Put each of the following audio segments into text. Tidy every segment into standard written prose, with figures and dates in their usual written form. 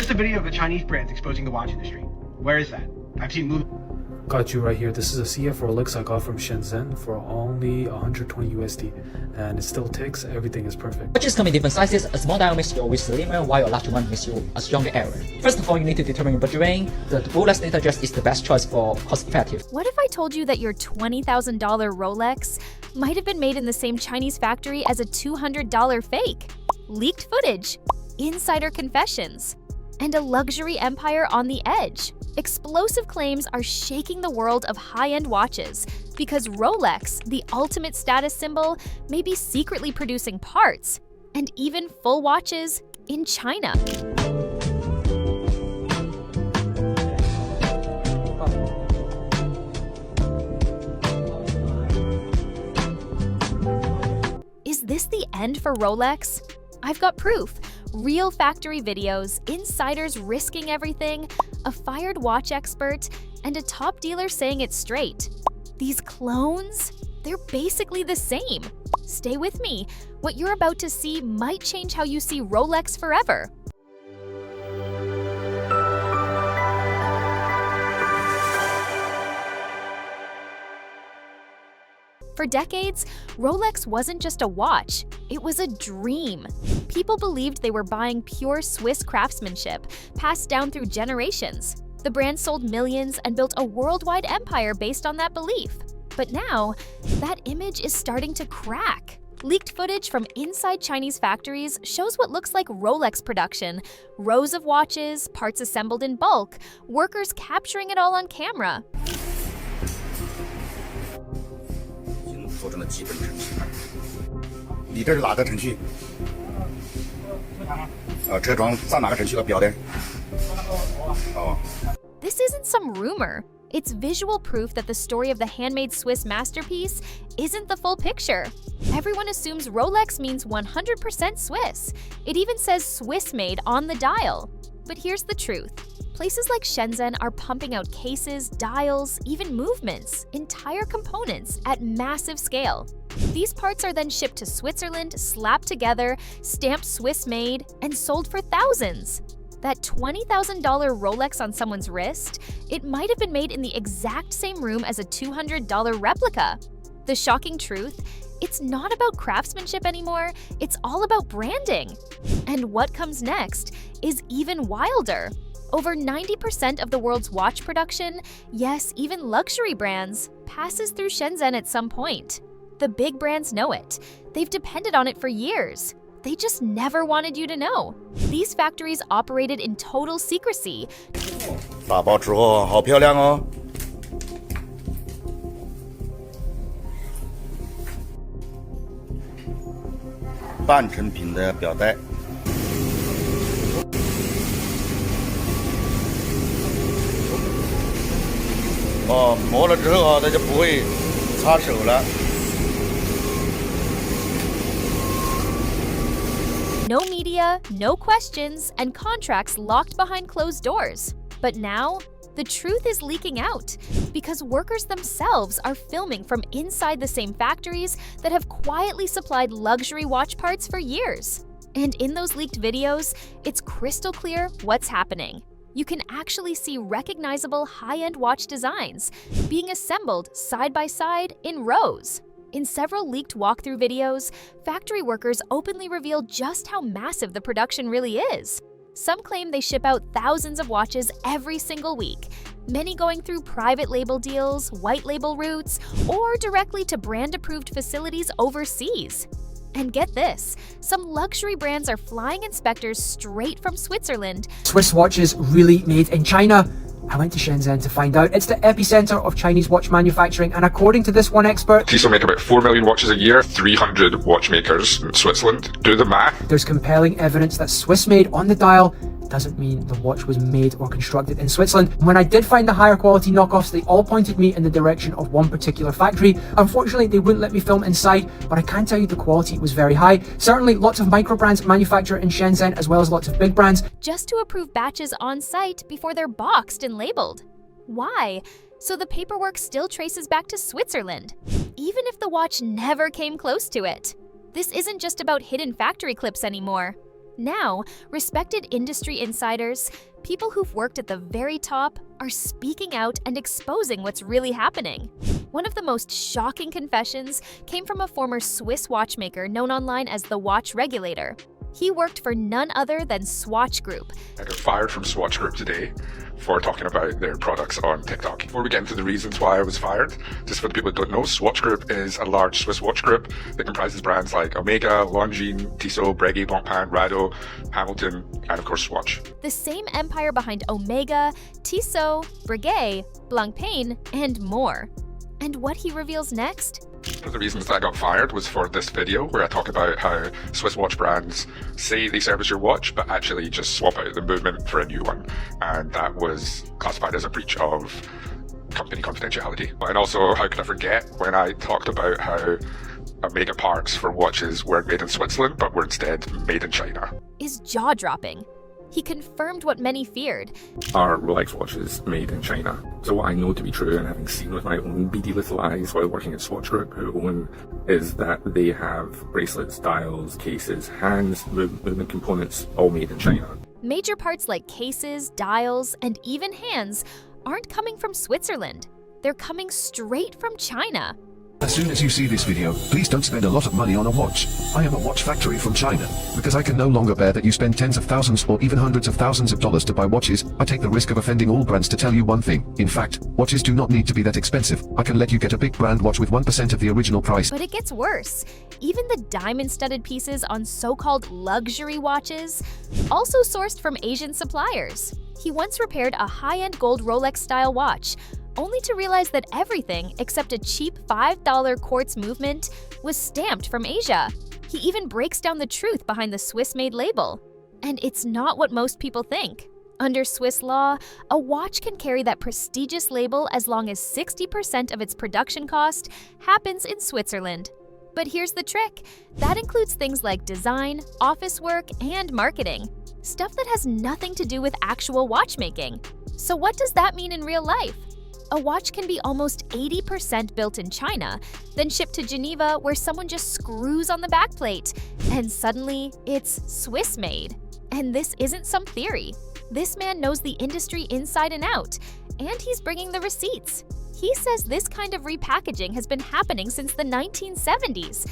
Where's the video of the Chinese brands exposing the watch industry? Where is that? I've seen movies. Got you right here. This is a CF Rolex I got from Shenzhen for only 120 USD, and it still ticks. Everything is perfect. Watches come in different sizes. A small dial makes you always slimmer, while a larger one makes you a stronger arrow. First of all, you need to determine your budget range. The Rolex data dress is the best choice for cost effective. What if I told you that your $20,000 Rolex might have been made in the same Chinese factory as a $200 fake? Leaked footage, insider confessions, and a luxury empire on the edge. Explosive claims are shaking the world of high-end watches because Rolex, the ultimate status symbol, may be secretly producing parts and even full watches in China. Is this the end for Rolex? I've got proof. Real factory videos, insiders risking everything, a fired watch expert, and a top dealer saying it straight. These clones? They're basically the same. Stay with me. What you're about to see might change how you see Rolex forever. For decades, Rolex wasn't just a watch, it was a dream. People believed they were buying pure Swiss craftsmanship, passed down through generations. The brand sold millions and built a worldwide empire based on that belief. But now, that image is starting to crack. Leaked footage from inside Chinese factories shows what looks like Rolex production. Rows of watches, parts assembled in bulk, workers capturing it all on camera. 做成了基本程序。你这是哪个程序？车窗上哪个程序的标的？哦。 This isn't some rumor. It's visual proof that the story of the handmade Swiss masterpiece isn't the full picture. Everyone assumes Rolex means 100% Swiss. It even says Swiss-made on the dial. But here's the truth. Places like Shenzhen are pumping out cases, dials, even movements, entire components at massive scale. These parts are then shipped to Switzerland, slapped together, stamped Swiss-made, and sold for thousands. That $20,000 Rolex on someone's wrist, it might have been made in the exact same room as a $200 replica. The shocking truth, it's not about craftsmanship anymore, it's all about branding. And what comes next is even wilder. Over 90% of the world's watch production, yes, even luxury brands, passes through Shenzhen at some point. The big brands know it. They've depended on it for years. They just never wanted you to know. These factories operated in total secrecy. 打包之后好漂亮哦。半成品的表带。 磨了之后它就不会擦手了。 No media, no questions, and contracts locked behind closed doors. But now, the truth is leaking out because workers themselves are filming from inside the same factories that have quietly supplied luxury watch parts for years. And in those leaked videos, it's crystal clear what's happening. You can actually see recognizable high-end watch designs being assembled side by side in rows. In several leaked walkthrough videos, factory workers openly reveal just how massive the production really is. Some claim they ship out thousands of watches every single week, many going through private label deals, white label routes, or directly to brand-approved facilities overseas. And get this, some luxury brands are flying inspectors straight from Switzerland. Swiss watches really made in China. I went to Shenzhen to find out. It's the epicenter of Chinese watch manufacturing, and according to this one expert, Tissot make about 4 million watches a year, 300 watchmakers in Switzerland. Do the math. There's compelling evidence that Swiss-made on the dial doesn't mean the watch was made or constructed in Switzerland. When I did find the higher quality knockoffs, they all pointed me in the direction of one particular factory. Unfortunately, they wouldn't let me film inside, but I can tell you the quality was very high. Certainly, lots of micro brands manufacture in Shenzhen, as well as lots of big brands. Just to approve batches on site before they're boxed and labeled. Why? So the paperwork still traces back to Switzerland, even if the watch never came close to it. This isn't just about hidden factory clips anymore. Now, respected industry insiders, people who've worked at the very top, are speaking out and exposing what's really happening. One of the most shocking confessions came from a former Swiss watchmaker known online as the Watch Regulator. He worked for none other than Swatch Group. I got fired from Swatch Group today for talking about their products on TikTok. Before we get into the reasons why I was fired, just for the people that don't know, Swatch Group is a large Swiss watch group that comprises brands like Omega, Longines, Tissot, Breguet, Blancpain, Rado, Hamilton, and of course Swatch. The same empire behind Omega, Tissot, Breguet, Blancpain, and more. And what he reveals next? One of the reasons that I got fired was for this video where I talk about how Swiss watch brands say they service your watch but actually just swap out the movement for a new one, and that was classified as a breach of company confidentiality. And also, how could I forget when I talked about how Omega parts for watches weren't made in Switzerland but were instead made in China. Is jaw-dropping. He confirmed what many feared. Are Rolex watches made in China? So what I know to be true, and having seen with my own beady little eyes while working at Swatch Group, who own, is that they have bracelets, dials, cases, hands, movement components, all made in China. Major parts like cases, dials, and even hands aren't coming from Switzerland. They're coming straight from China. As soon as you see this video, please don't spend a lot of money on a watch. I am a watch factory from China. Because I can no longer bear that you spend tens of thousands or even hundreds of thousands of dollars to buy watches, I take the risk of offending all brands to tell you one thing. In fact, watches do not need to be that expensive. I can let you get a big brand watch with 1% of the original price. But it gets worse. Even the diamond-studded pieces on so-called luxury watches, also sourced from Asian suppliers. He once repaired a high-end gold Rolex-style watch, only to realize that everything except a cheap $5 quartz movement was stamped from Asia. He even breaks down the truth behind the Swiss-made label. And it's not what most people think. Under Swiss law, a watch can carry that prestigious label as long as 60% of its production cost happens in Switzerland. But here's the trick. That includes things like design, office work, and marketing. Stuff that has nothing to do with actual watchmaking. So what does that mean in real life? A watch can be almost 80% built in China, then shipped to Geneva where someone just screws on the backplate, and suddenly it's Swiss-made. And this isn't some theory. This man knows the industry inside and out, and he's bringing the receipts. He says this kind of repackaging has been happening since the 1970s.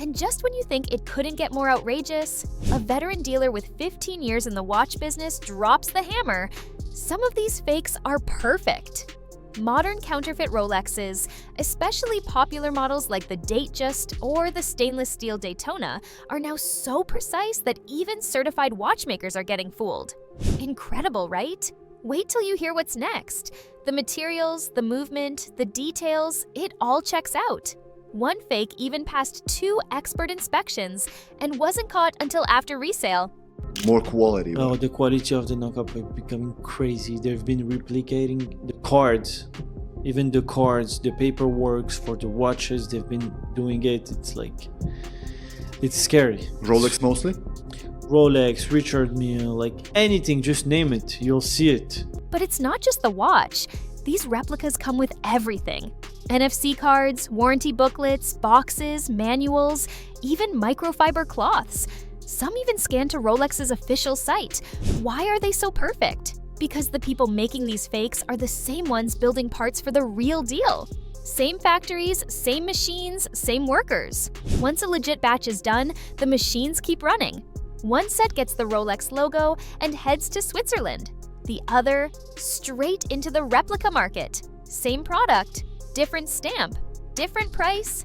And just when you think it couldn't get more outrageous, a veteran dealer with 15 years in the watch business drops the hammer. Some of these fakes are perfect. Modern counterfeit Rolexes, especially popular models like the Datejust or the stainless steel Daytona, are now so precise that even certified watchmakers are getting fooled. Incredible, right? Wait till you hear what's next. The materials, the movement, the details, it all checks out. One fake even passed 2 expert inspections and wasn't caught until after resale. More quality. Oh, the quality of the knockoff is becoming crazy. They've been replicating the cards, even the cards, the paperwork for the watches. They've been doing it. It's scary. Rolex mostly? Rolex, Richard Mille, like anything, just name it. You'll see it. But it's not just the watch. These replicas come with everything. NFC cards, warranty booklets, boxes, manuals, even microfiber cloths. Some even scan to Rolex's official site. Why are they so perfect? Because the people making these fakes are the same ones building parts for the real deal. Same factories, same machines, same workers. Once a legit batch is done, the machines keep running. One set gets the Rolex logo and heads to Switzerland. The other, straight into the replica market. Same product, different stamp, different price.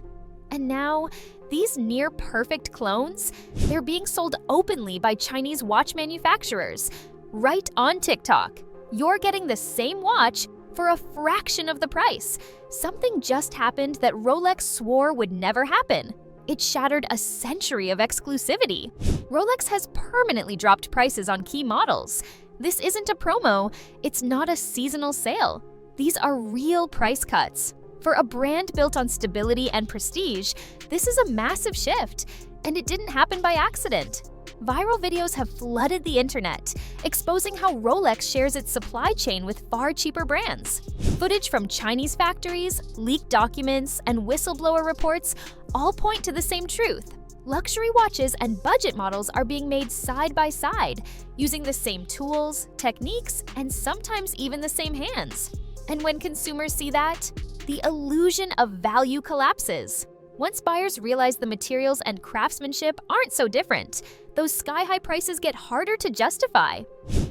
And now, these near-perfect clones, they're being sold openly by Chinese watch manufacturers, right on TikTok. You're getting the same watch for a fraction of the price. Something just happened that Rolex swore would never happen. It shattered a century of exclusivity. Rolex has permanently dropped prices on key models. This isn't a promo, it's not a seasonal sale. These are real price cuts. For a brand built on stability and prestige, this is a massive shift, and it didn't happen by accident. Viral videos have flooded the internet, exposing how Rolex shares its supply chain with far cheaper brands. Footage from Chinese factories, leaked documents, and whistleblower reports all point to the same truth. Luxury watches and budget models are being made side by side, using the same tools, techniques, and sometimes even the same hands. And when consumers see that, the illusion of value collapses. Once buyers realize the materials and craftsmanship aren't so different, those sky-high prices get harder to justify.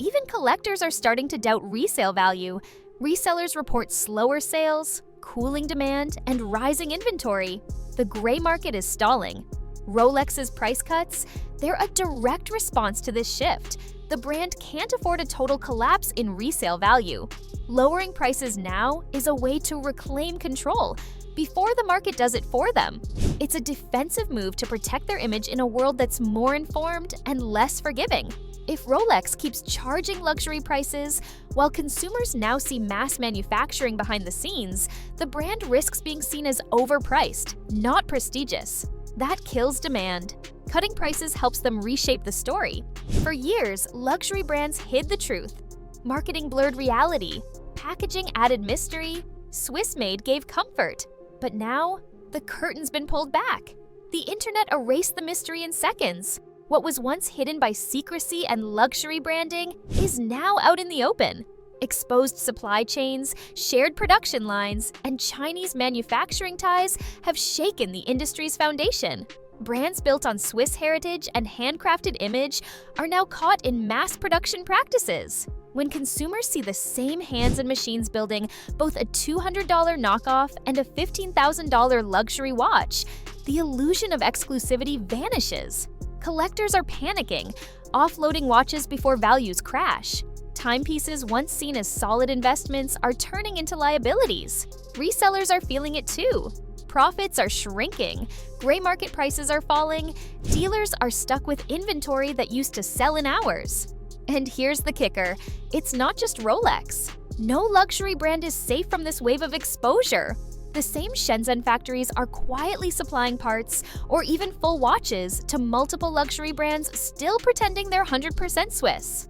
Even collectors are starting to doubt resale value. Resellers report slower sales, cooling demand, and rising inventory. The gray market is stalling. Rolex's price cuts, they're a direct response to this shift. The brand can't afford a total collapse in resale value. Lowering prices now is a way to reclaim control before the market does it for them. It's a defensive move to protect their image in a world that's more informed and less forgiving. If Rolex keeps charging luxury prices, while consumers now see mass manufacturing behind the scenes, the brand risks being seen as overpriced, not prestigious. That kills demand. Cutting prices helps them reshape the story. For years, luxury brands hid the truth. Marketing blurred reality. Packaging added mystery. Swiss-made gave comfort. But now, the curtain's been pulled back. The internet erased the mystery in seconds. What was once hidden by secrecy and luxury branding is now out in the open. Exposed supply chains, shared production lines, and Chinese manufacturing ties have shaken the industry's foundation. Brands built on Swiss heritage and handcrafted image are now caught in mass production practices. When consumers see the same hands and machines building both a $200 knockoff and a $15,000 luxury watch, the illusion of exclusivity vanishes. Collectors are panicking, offloading watches before values crash. Timepieces once seen as solid investments are turning into liabilities. Resellers are feeling it too. Profits are shrinking, gray market prices are falling, dealers are stuck with inventory that used to sell in hours. And here's the kicker, it's not just Rolex. No luxury brand is safe from this wave of exposure. The same Shenzhen factories are quietly supplying parts or even full watches to multiple luxury brands still pretending they're 100% Swiss.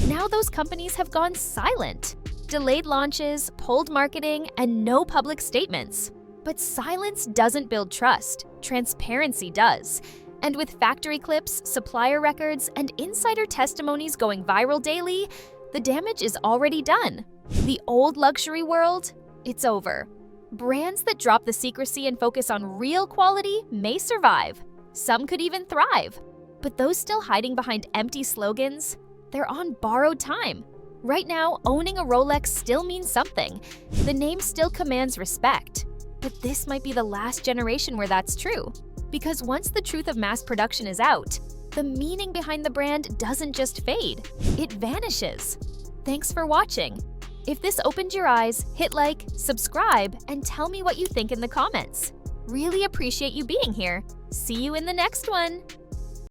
Now those companies have gone silent. Delayed launches, pulled marketing, and no public statements. But silence doesn't build trust, transparency does. And with factory clips, supplier records, and insider testimonies going viral daily, the damage is already done. The old luxury world, it's over. Brands that drop the secrecy and focus on real quality may survive. Some could even thrive. But those still hiding behind empty slogans, they're on borrowed time. Right now, owning a Rolex still means something. The name still commands respect. But this might be the last generation where that's true. Because once the truth of mass production is out, the meaning behind the brand doesn't just fade, it vanishes. Thanks for watching. If this opened your eyes, hit like, subscribe, and tell me what you think in the comments. Really appreciate you being here. See you in the next one.